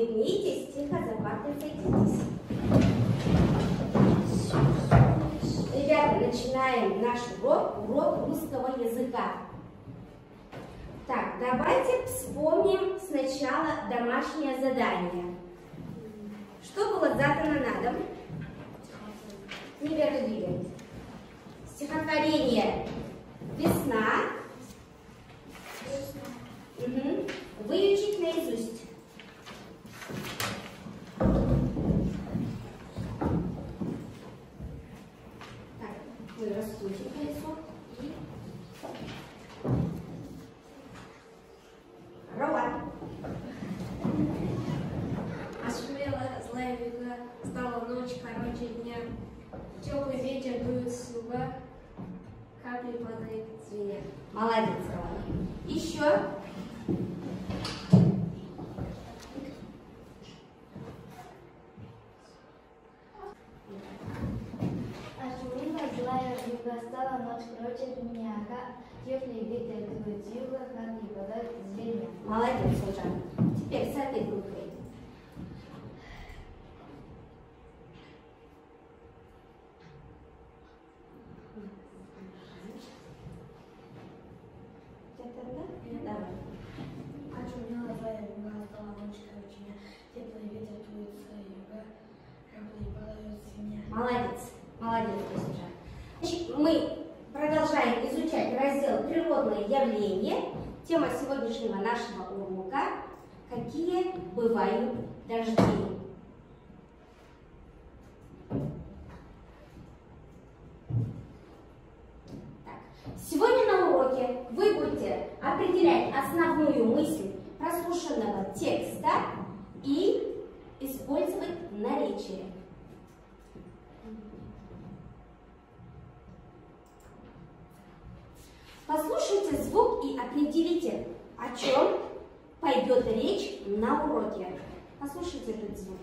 улыбнитесь, тихо за партой садитесь. Ребята, начинаем наш урок русского языка. Так, давайте вспомним сначала домашнее задание. Что было задано на дом? Неверно двигаемся. Стихотворение «Весна». Угу. Выучить наизусть. Так, вы раскрутите колесо и... Ролан. Ошумела злая века, стала ночь короче дня. Теплый ветер дует с луга, капли падают звенят. Молодец, Ролан. Еще. Ошумела злая века, стала ночь короче дня. Теплый ветер дует с юга, капли падают звенят. Молодец, Ужан. Теперь с этой группой. Давай. Ошумела злая века, стала ночь короче дня. Теплый ветер дует с юга, капли падают звенят. Молодец, молодец, Ужан. Значит, мы продолжаем изучать раздел «Природные явления». Тема сегодняшнего нашего урока – какие бывают дожди. Так. Сегодня на уроке вы будете определять основную мысль прослушанного текста и использовать наречие. Послушайте звук и определите, о чем пойдет речь на уроке. Послушайте этот звук.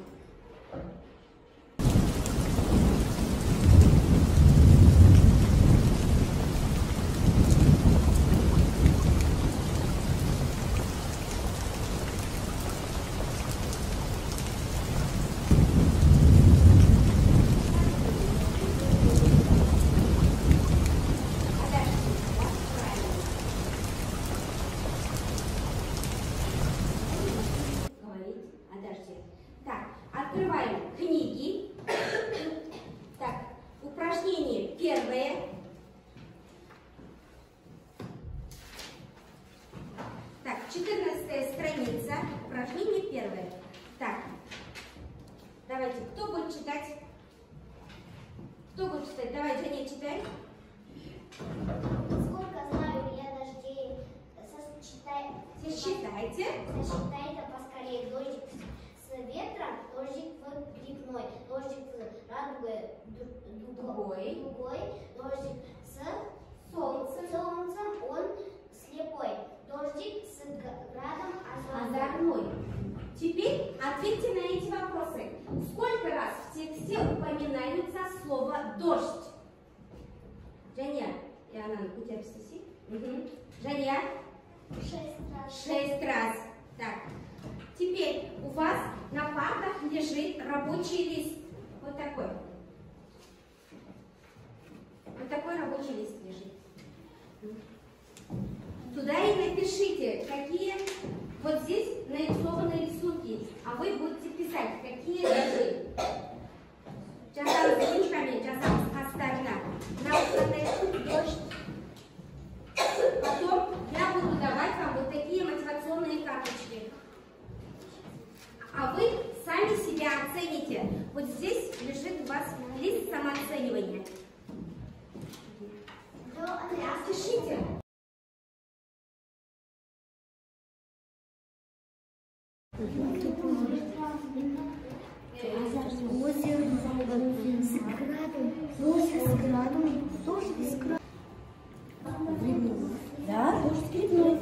Открываем книги. Так, упражнение первое. Так, 14-я страница. Упражнение первое. Так, давайте, кто будет читать? Кто будет читать? Давай, Женя, читай. Сколько знаю я дождей, Сосчитайте. сосчитайте поскорее. Дождик с ветром, дождик в грибной, дождик с радугой, дугой, дождик с солнцем, он слепой, дождик с градом Озорной. Теперь ответьте на эти вопросы. Сколько раз в тексте упоминается слово «дождь»? Женя, и она, у тебя писи? Угу. Женя? 6 раз. 6 раз. Так. Теперь у вас на партах лежит рабочий лист. Вот такой. Вот такой рабочий лист лежит. Туда и напишите, какие вот здесь нарисованы рисунки, а вы будете писать, какие дожди. Жазам с ручками, жазам с кастарна. На дождь. Потом я буду давать вам вот такие мотивационные карточки. А вы сами себя оцените. Вот здесь лежит у вас лист самооценивания. Пишите. Да, дождь скрипной.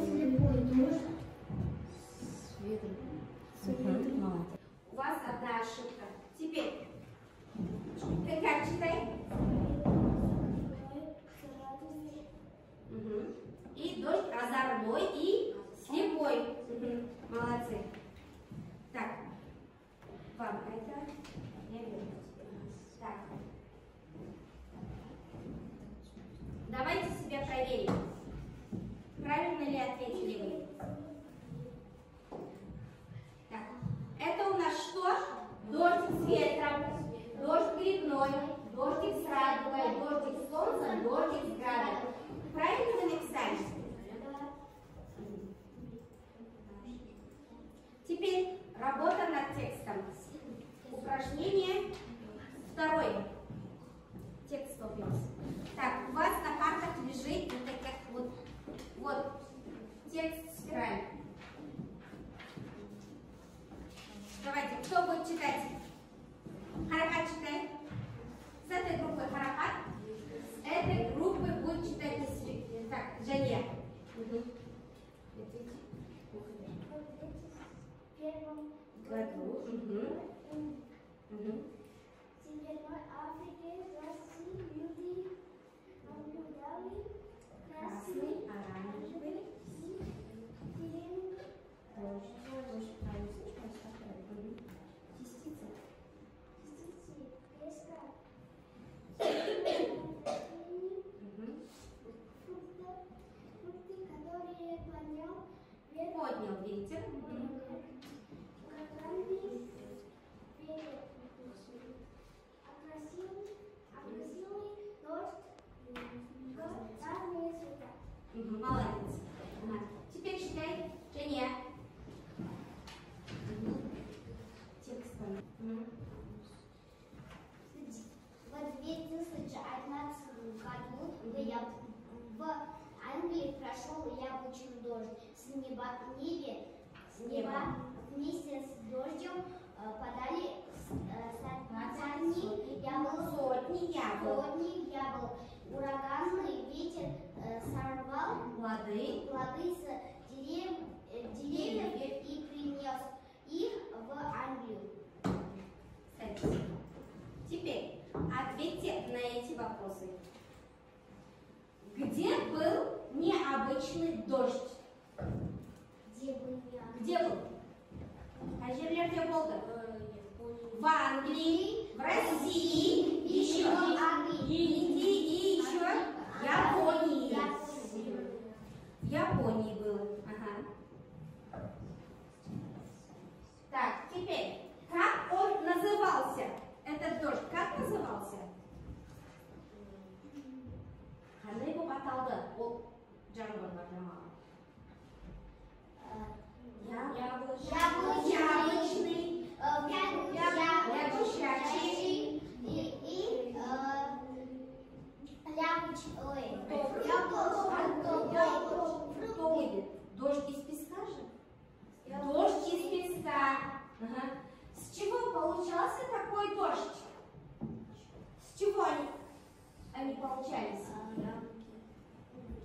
У вас одна ошибка. Теперь, как читай? Угу. И дождь озорной и слепой. Угу. Молодцы. Так, Теперь работа над текстом. Упражнение второе. Текст вопрос. Так, у вас на картах лежит вот текст спираль. Давайте, кто будет читать? Харакат читает. С этой группы Харакат. С этой группы будет читать так, Джания. В первом году. В Северной Африке России люди наблюдали красный, оранжевый и зеленый частицы песка, фрукты, которые поднял ветер. Ураганный ветер, агрессивный дождь, разные цвета. Молодец. Теперь читай, Женя. Текстом. В 2011 году в Англии прошел яблочный дождь. С неба вместе с дождем подали сотни яблок. Ураганный ветер сорвал плоды с деревьев и принес их в Англию. Теперь ответьте на эти вопросы. Где был необычный дождь? Где был? Где был? В Англии, в России, еще в Индии и еще в Японии. В Японии был. Ага. Так, теперь, как он назывался? Этот дождь как назывался? Қандай болып аталды? Ол жаңбыр бар жаңағы. Яблочный, лягушачий и Кто будет? Дождь из песка же? Дождь из песка. Ага. С чего получался такой дождь? С чего они получались?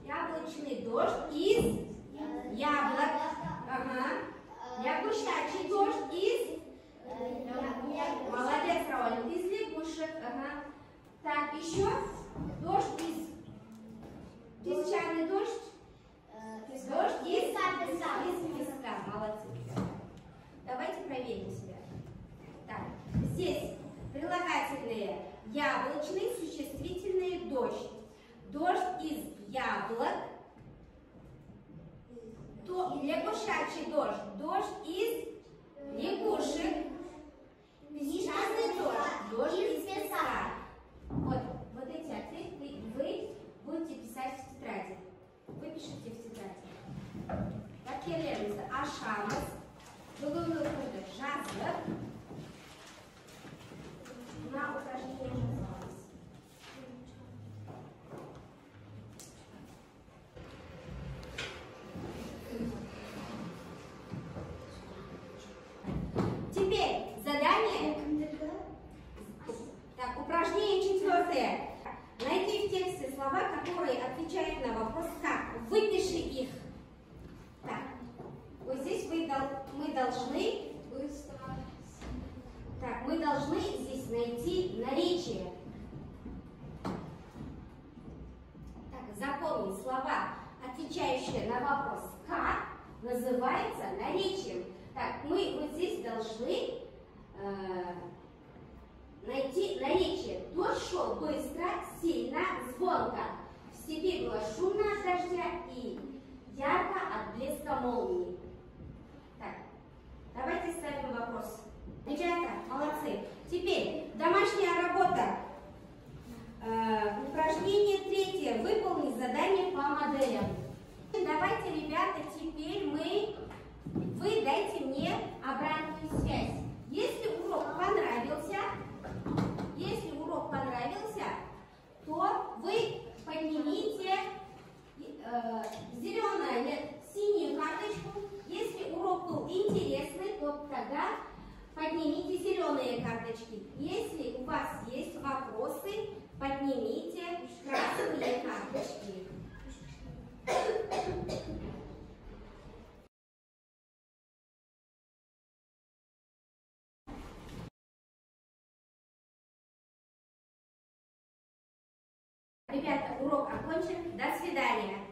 Яблочный дождь из яблок. Ага. Лягушачий дождь из... Молодец, Рауль. Из лягушек. Ага. Так, еще дождь из... Песчаный дождь? Дождь из песка. Молодцы. Давайте проверим себя. Так, здесь прилагательные яблочный, существительные дождь. Дождь из яблок. Лягушачий дождь. Дождь из лягушек. Песчаный дождь. Дождь из песка. Вот эти ответы вы будете писать в тетради. Выпишите в тетради. Келерімізді ашамыз. Бүгінгі күнді жазып, мына упражнение жасаймыз. Теперь задание. Так, упражнение четвертое. Найди в тексте слова, которые отвечают на вопрос «как». Выпиши их. Так, вот здесь мы должны здесь найти наречие. Так, запомни, слова, отвечающие на вопрос «как», называются наречием. Так, мы вот здесь должны найти наречие. Дождь шел быстро, сильно, звонко. В степи было шумно от дождя и ярко от блеска молнии. Так, давайте ставим вопрос. Ребята, молодцы. Теперь домашняя работа. Упражнение третье. Выполнить задание по моделям. Давайте, ребята, теперь вы дайте мне то тогда поднимите зеленые карточки. Если у вас есть вопросы, поднимите красные карточки. Ребята, урок окончен. До свидания.